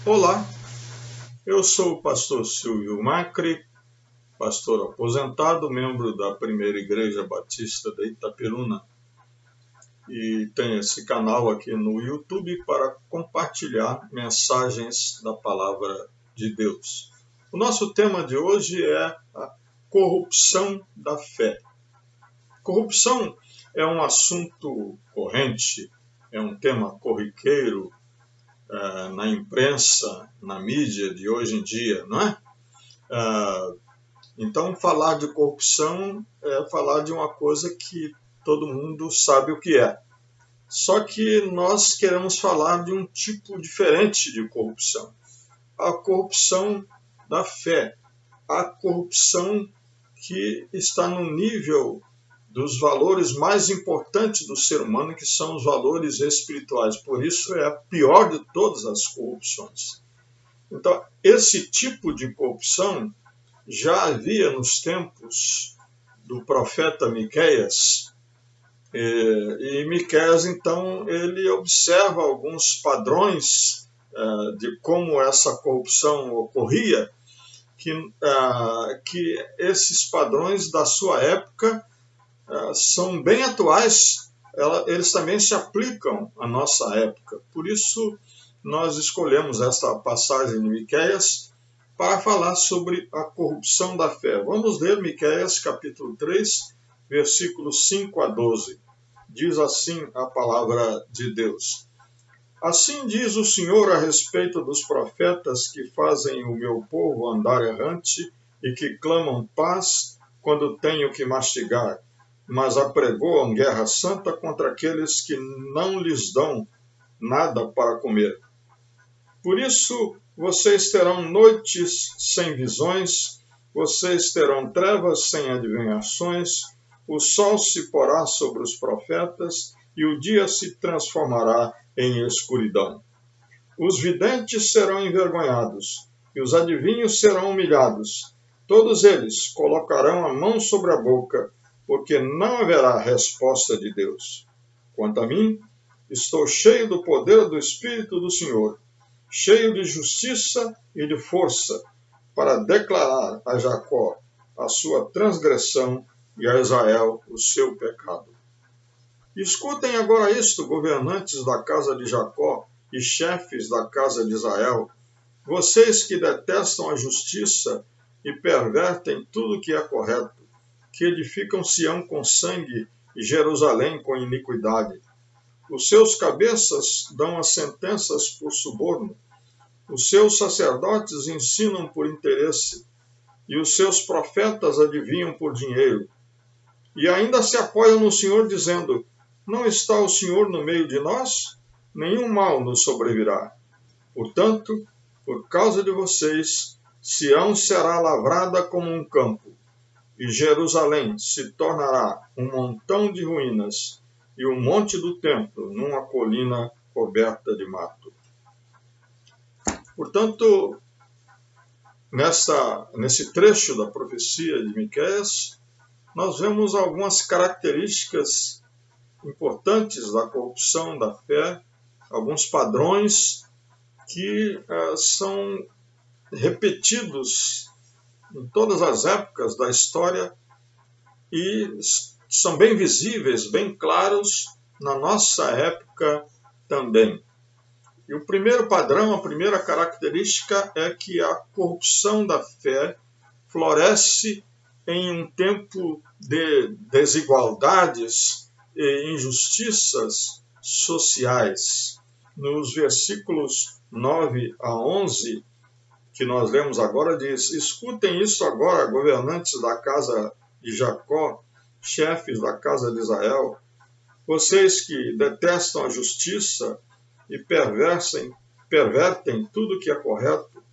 Olá, eu sou o pastor Silvio Macri, pastor aposentado, membro da Primeira Igreja Batista de Itaperuna, e tenho esse canal aqui no YouTube para compartilhar mensagens da Palavra de Deus. O nosso tema de hoje é a corrupção da fé. Corrupção é um assunto corrente, é um tema corriqueiro na imprensa, na mídia de hoje em dia, não é? Então, falar de corrupção é falar de uma coisa que todo mundo sabe o que é. Só que nós queremos falar de um tipo diferente de corrupção. A corrupção da fé. A corrupção que está no nível dos valores mais importantes do ser humano, que são os valores espirituais. Por isso é a pior de todas as corrupções. Então, esse tipo de corrupção já havia nos tempos do profeta Miqueias, e Miqueias, então, ele observa alguns padrões de como essa corrupção ocorria, que esses padrões da sua época são bem atuais, eles também se aplicam à nossa época. Por isso, nós escolhemos esta passagem de Miqueias para falar sobre a corrupção da fé. Vamos ler Miqueias capítulo 3, versículos 5 a 12. Diz assim a palavra de Deus. Assim diz o Senhor a respeito dos profetas que fazem o meu povo andar errante e que clamam paz quando tenho que mastigar, mas apregoam guerra santa contra aqueles que não lhes dão nada para comer. Por isso, vocês terão noites sem visões, vocês terão trevas sem adivinhações, o sol se porá sobre os profetas e o dia se transformará em escuridão. Os videntes serão envergonhados e os adivinhos serão humilhados. Todos eles colocarão a mão sobre a boca, porque não haverá resposta de Deus. Quanto a mim, estou cheio do poder do Espírito do Senhor, cheio de justiça e de força, para declarar a Jacó a sua transgressão e a Israel o seu pecado. Escutem agora isto, governantes da casa de Jacó e chefes da casa de Israel, vocês que detestam a justiça e pervertem tudo que é correto, que edificam Sião com sangue e Jerusalém com iniquidade. Os seus cabeças dão as sentenças por suborno, os seus sacerdotes ensinam por interesse, e os seus profetas adivinham por dinheiro. E ainda se apoiam no Senhor, dizendo: não está o Senhor no meio de nós? Nenhum mal nos sobrevirá. Portanto, por causa de vocês, Sião será lavrada como um campo, e Jerusalém se tornará um montão de ruínas, e o monte do templo numa colina coberta de mato. Portanto, nesse trecho da profecia de Miqueias, nós vemos algumas características importantes da corrupção da fé, alguns padrões que são repetidos em todas as épocas da história e são bem visíveis, bem claros na nossa época também. E o primeiro padrão, a primeira característica é que a corrupção da fé floresce em um tempo de desigualdades e injustiças sociais. Nos versículos 9 a 11, que nós lemos agora, diz: escutem isso agora, governantes da casa de Jacó, chefes da casa de Israel, vocês que detestam a justiça e pervertem tudo que é correto,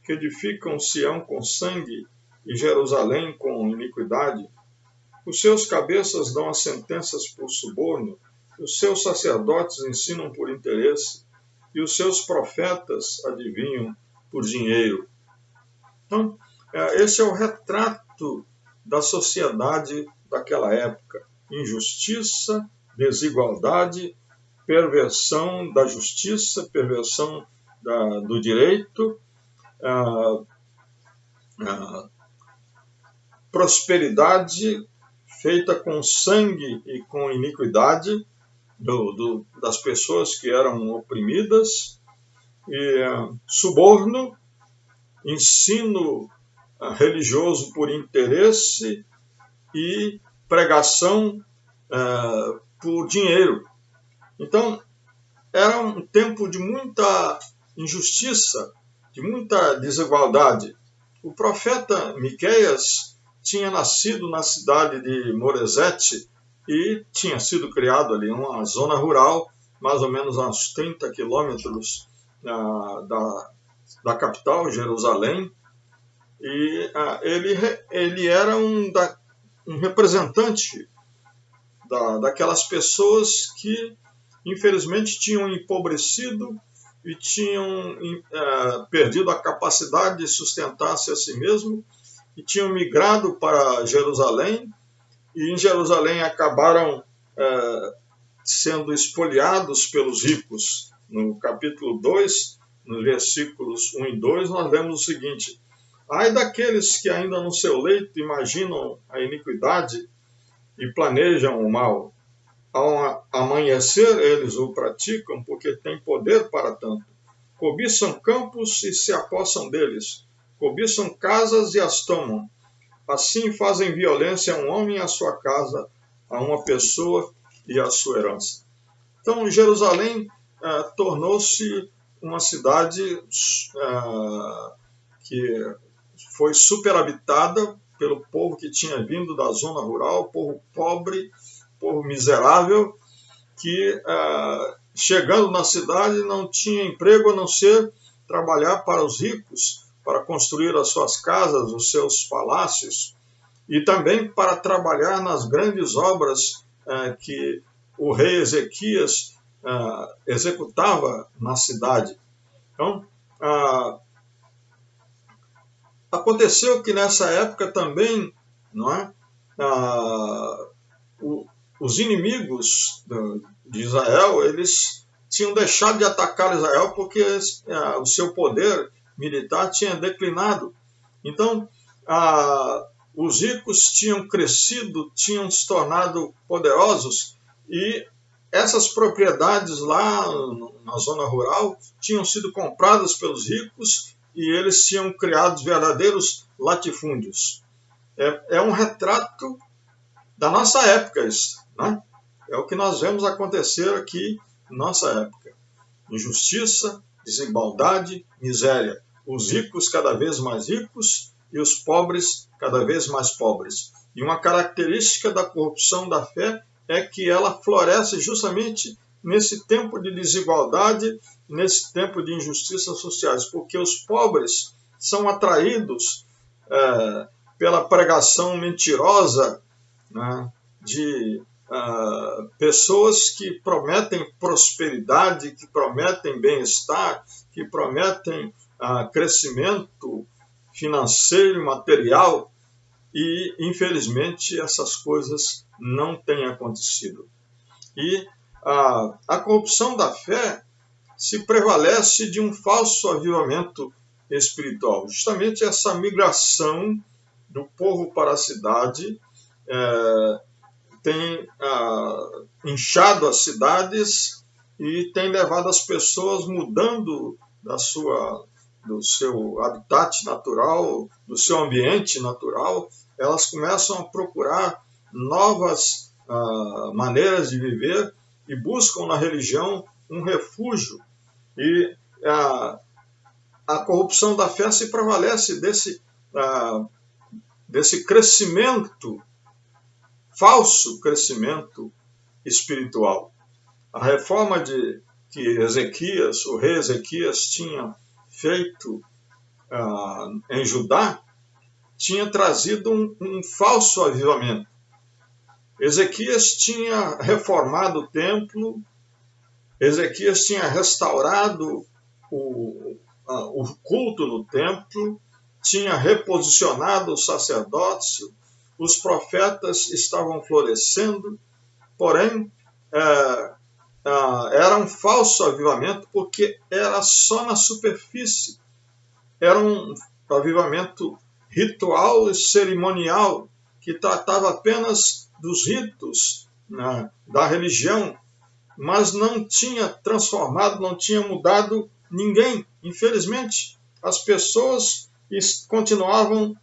que edificam Sião com sangue e Jerusalém com iniquidade. Os seus cabeças dão as sentenças por suborno, os seus sacerdotes ensinam por interesse, e os seus profetas adivinham por dinheiro. Então, esse é o retrato da sociedade daquela época. Injustiça, desigualdade, perversão da justiça, perversão do direito, prosperidade feita com sangue e com iniquidade das pessoas que eram oprimidas, e suborno, ensino religioso por interesse e pregação por dinheiro. Então, era um tempo de muita injustiça, de muita desigualdade. O profeta Miqueias tinha nascido na cidade de Moresete e tinha sido criado ali, uma zona rural, mais ou menos a uns 30 quilômetros da capital, Jerusalém, e ele era um representante daquelas pessoas que, infelizmente, tinham empobrecido e tinham perdido a capacidade de sustentar-se a si mesmo, e tinham migrado para Jerusalém, e em Jerusalém acabaram sendo espoliados pelos ricos. No capítulo 2, nos versículos 1 e 2, nós lemos o seguinte: ai daqueles que ainda no seu leito imaginam a iniquidade e planejam o mal. Ao amanhecer eles o praticam, porque têm poder para tanto. Cobiçam campos e se apossam deles. Cobiçam casas e as tomam. Assim fazem violência a um homem e a sua casa, a uma pessoa e a sua herança. Então, Jerusalém tornou-se uma cidade que foi superabitada pelo povo que tinha vindo da zona rural, povo pobre, povo miserável, que chegando na cidade não tinha emprego a não ser trabalhar para os ricos, para construir as suas casas, os seus palácios, e também para trabalhar nas grandes obras que o rei Ezequias executava na cidade. Então, aconteceu que nessa época também, não é, os inimigos de Israel, eles tinham deixado de atacar Israel porque o seu poder militar tinha declinado. Então, os ricos tinham crescido, tinham se tornado poderosos, e essas propriedades lá na zona rural tinham sido compradas pelos ricos e eles tinham criado verdadeiros latifúndios. É um retrato da nossa época isso, né? É o que nós vemos acontecer aqui na nossa época. Injustiça, desigualdade, miséria. Os ricos cada vez mais ricos e os pobres cada vez mais pobres. E uma característica da corrupção da fé é que ela floresce justamente nesse tempo de desigualdade, nesse tempo de injustiças sociais, porque os pobres são atraídos pela pregação mentirosa, né, de pessoas que prometem prosperidade, que prometem bem-estar, que prometem crescimento financeiro e material, e infelizmente essas coisas não têm acontecido. E a corrupção da fé se prevalece de um falso avivamento espiritual. Justamente essa migração do povo para a cidade tem inchado as cidades e tem levado as pessoas mudando do seu habitat natural, do seu ambiente natural. Elas começam a procurar novas maneiras de viver e buscam na religião um refúgio. E a corrupção da fé se prevalece desse crescimento, falso crescimento espiritual. A reforma que Ezequias, o rei Ezequias, tinha feito em Judá, tinha trazido um falso avivamento. Ezequias tinha reformado o templo, Ezequias tinha restaurado o culto no templo, tinha reposicionado o sacerdócio, os profetas estavam florescendo, porém, era um falso avivamento, porque era só na superfície. Era um avivamento ritual e cerimonial, que tratava apenas dos ritos, né, da religião, mas não tinha transformado, não tinha mudado ninguém. Infelizmente, as pessoas continuavam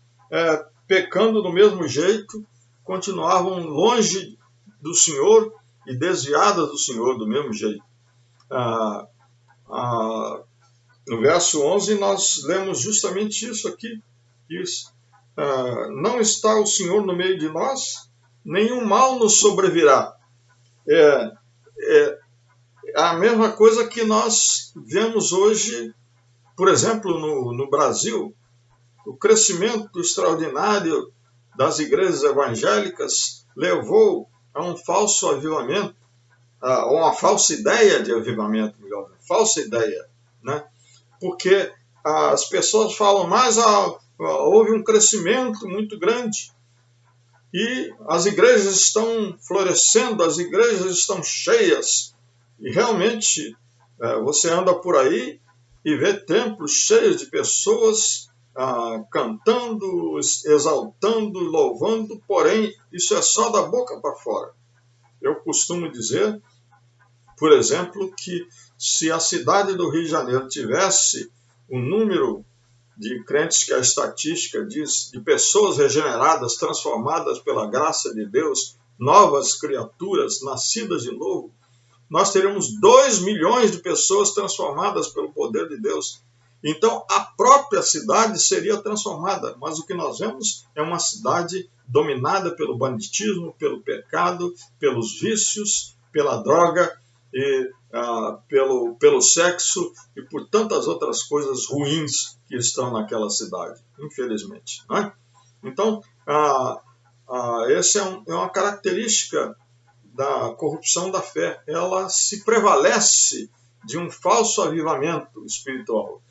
pecando do mesmo jeito, continuavam longe do Senhor e desviadas do Senhor do mesmo jeito. No verso 11, nós lemos justamente isso aqui. Diz, não está o Senhor no meio de nós, nenhum mal nos sobrevirá. É a mesma coisa que nós vemos hoje, por exemplo, no Brasil. O crescimento extraordinário das igrejas evangélicas levou a um falso avivamento, a uma falsa ideia de avivamento, melhor, falsa ideia, né? Porque as pessoas falam, mas houve um crescimento muito grande e as igrejas estão florescendo, as igrejas estão cheias, e realmente você anda por aí e vê templos cheios de pessoas cantando, exaltando, louvando, porém isso é só da boca para fora. Eu costumo dizer, por exemplo, que se a cidade do Rio de Janeiro tivesse o número de crentes que a estatística diz, de pessoas regeneradas, transformadas pela graça de Deus, novas criaturas, nascidas de novo, nós teríamos 2 milhões de pessoas transformadas pelo poder de Deus. Então, a própria cidade seria transformada, mas o que nós vemos é uma cidade dominada pelo banditismo, pelo pecado, pelos vícios, pela droga, e pelo sexo e por tantas outras coisas ruins que estão naquela cidade, infelizmente. Não é? Então, essa é uma característica da corrupção da fé. Ela se prevalece de um falso avivamento espiritual.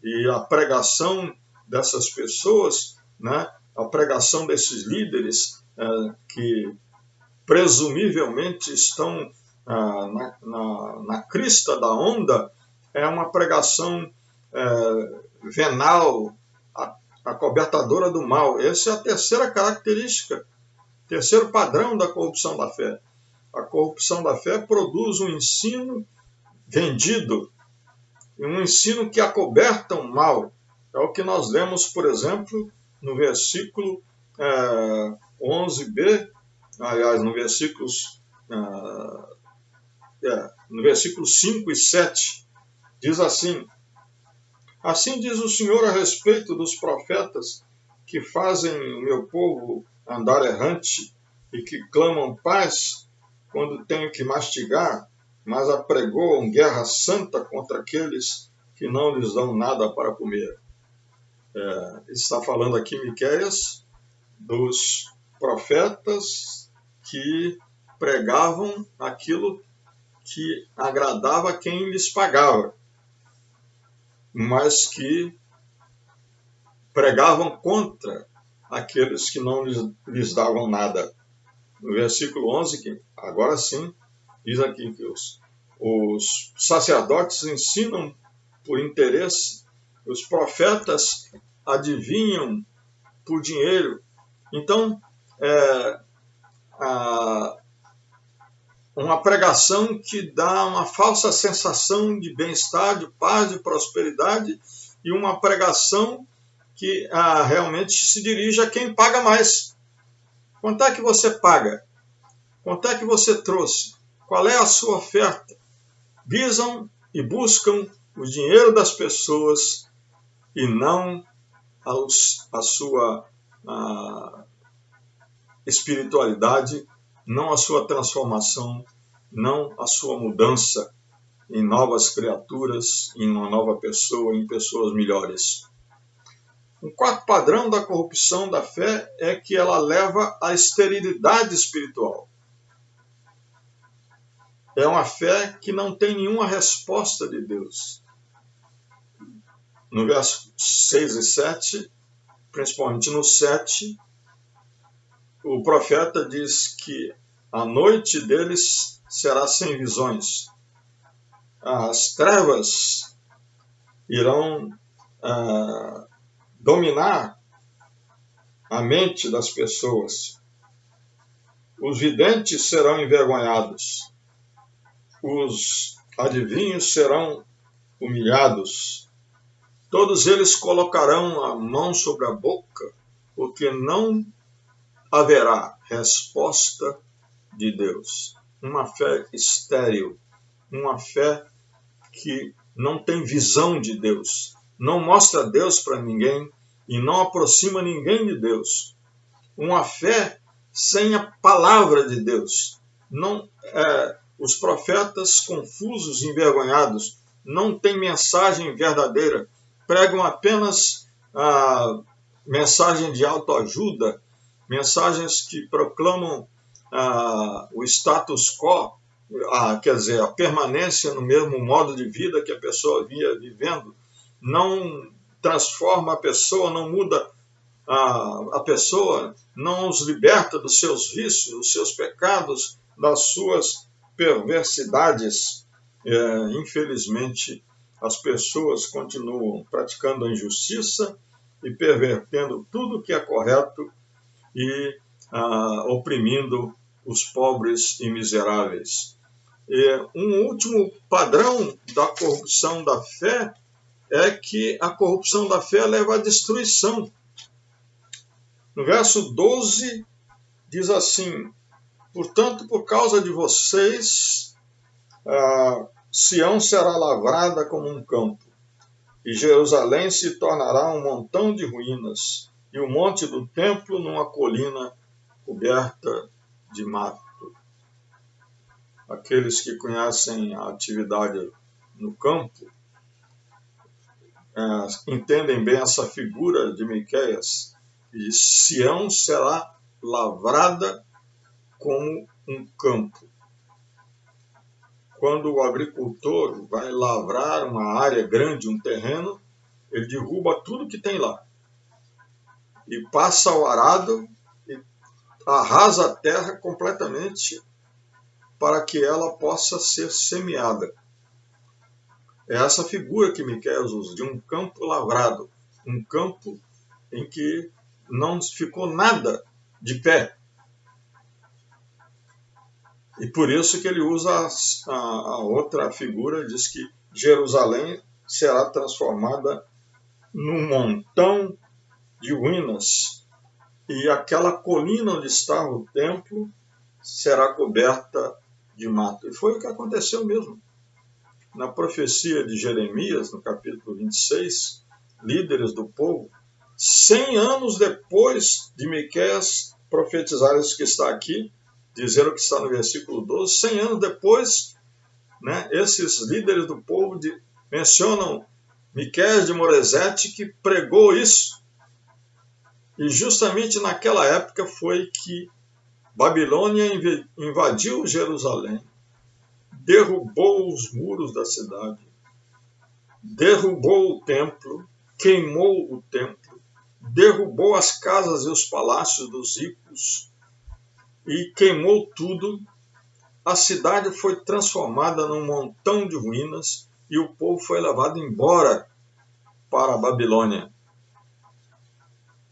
E a pregação dessas pessoas, né, a pregação desses líderes que presumivelmente estão na crista da onda, é uma pregação venal, acobertadora do mal. Essa é a terceira característica, terceiro padrão da corrupção da fé. A corrupção da fé produz um ensino vendido, um ensino que acoberta o mal. É o que nós lemos, por exemplo, no versículo 11b, aliás, no versículo 5 e 7, diz assim: assim diz o Senhor a respeito dos profetas que fazem o meu povo andar errante e que clamam paz quando tenho que mastigar, mas apregoam guerra santa contra aqueles que não lhes dão nada para comer. Está falando aqui Miqueias dos profetas que pregavam aquilo que agradava a quem lhes pagava, mas que pregavam contra aqueles que não lhes davam nada. No versículo 11, que agora sim, diz aqui que os sacerdotes ensinam por interesse, os profetas adivinham por dinheiro. Então, uma pregação que dá uma falsa sensação de bem-estar, de paz, de prosperidade, e uma pregação que realmente se dirige a quem paga mais. Quanto é que você paga? Quanto é que você trouxe? Qual é a sua oferta? Visam e buscam o dinheiro das pessoas e não a sua espiritualidade, não a sua transformação, não a sua mudança em novas criaturas, em uma nova pessoa, em pessoas melhores. Um quarto padrão da corrupção da fé é que ela leva à esterilidade espiritual. É uma fé que não tem nenhuma resposta de Deus. No verso 6 e 7, principalmente no 7, o profeta diz que a noite deles será sem visões. as trevas irão dominar a mente das pessoas. Os videntes serão envergonhados. Os adivinhos serão humilhados. Todos eles colocarão a mão sobre a boca, porque não haverá resposta de Deus. Uma fé estéril, uma fé que não tem visão de Deus, não mostra Deus para ninguém e não aproxima ninguém de Deus. Uma fé sem a palavra de Deus. Os profetas confusos e envergonhados não têm mensagem verdadeira, pregam apenas mensagem de autoajuda, mensagens que proclamam o status quo, a permanência no mesmo modo de vida que a pessoa vinha vivendo, não transforma a pessoa, não muda a pessoa, não os liberta dos seus vícios, dos seus pecados, das suas perversidades. Infelizmente, as pessoas continuam praticando a injustiça e pervertendo tudo que é correto e oprimindo os pobres e miseráveis. Um último padrão da corrupção da fé é que a corrupção da fé leva à destruição. No verso 12 diz assim: portanto, por causa de vocês, Sião será lavrada como um campo, e Jerusalém se tornará um montão de ruínas, e o monte do templo numa colina coberta de mato. Aqueles que conhecem a atividade no campo entendem bem essa figura de Miqueias. E Sião será lavrada como um campo. Quando o agricultor vai lavrar uma área grande, um terreno, ele derruba tudo que tem lá e passa o arado e arrasa a terra completamente para que ela possa ser semeada. É essa figura que Miqueias usa, de um campo lavrado, um campo em que não ficou nada de pé. E por isso que ele usa a outra figura, diz que Jerusalém será transformada num montão de ruínas, e aquela colina onde estava o templo será coberta de mato. E foi o que aconteceu mesmo. Na profecia de Jeremias, no capítulo 26, líderes do povo, 100 anos depois de Miqueias profetizar isso que está aqui, dizer o que está no versículo 12, 100 anos depois, esses líderes do povo mencionam Miqueias de Moresete, que pregou isso. E justamente naquela época foi que Babilônia invadiu Jerusalém, derrubou os muros da cidade, derrubou o templo, queimou o templo, derrubou as casas e os palácios dos ricos e queimou tudo. A cidade foi transformada num montão de ruínas e o povo foi levado embora para a Babilônia.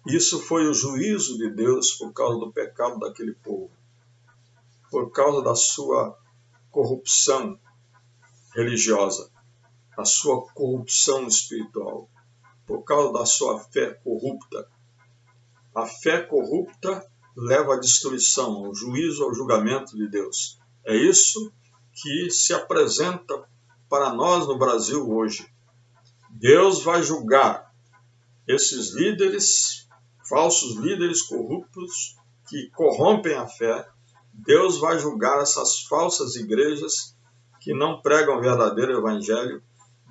Isso foi o juízo de Deus por causa do pecado daquele povo, por causa da sua corrupção religiosa, a sua corrupção espiritual, por causa da sua fé corrupta. A fé corrupta leva à destruição, ao juízo, ao julgamento de Deus. É isso que se apresenta para nós no Brasil hoje. Deus vai julgar esses líderes, falsos líderes corruptos, que corrompem a fé. Deus vai julgar essas falsas igrejas que não pregam o verdadeiro evangelho.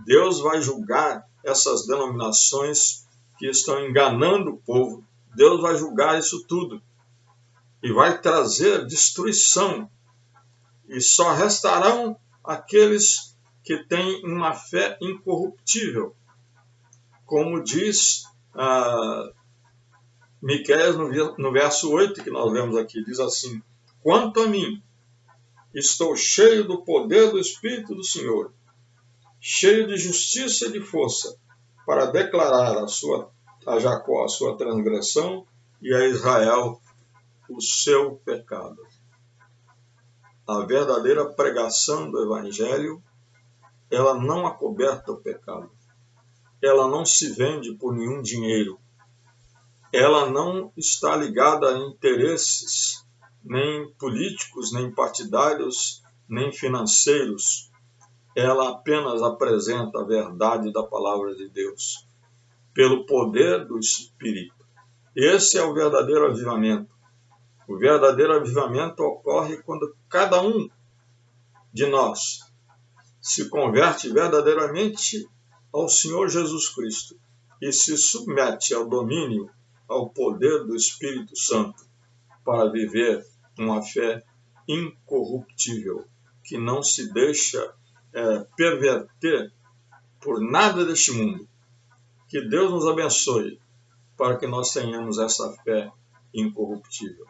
Deus vai julgar essas denominações que estão enganando o povo. Deus vai julgar isso tudo e vai trazer destruição. E só restarão aqueles que têm uma fé incorruptível. Como diz Miqueias no verso 8 que nós lemos aqui, diz assim: quanto a mim, estou cheio do poder do Espírito do Senhor, cheio de justiça e de força, para declarar a Jacó a sua transgressão e a Israel o seu pecado. A verdadeira pregação do Evangelho, ela não acoberta o pecado. Ela não se vende por nenhum dinheiro. Ela não está ligada a interesses, nem políticos, nem partidários, nem financeiros. Ela apenas apresenta a verdade da palavra de Deus, pelo poder do Espírito. Esse é o verdadeiro avivamento. O verdadeiro avivamento ocorre quando cada um de nós se converte verdadeiramente ao Senhor Jesus Cristo e se submete ao domínio, ao poder do Espírito Santo, para viver uma fé incorruptível, que não se deixa perverter por nada deste mundo. Que Deus nos abençoe para que nós tenhamos essa fé incorruptível.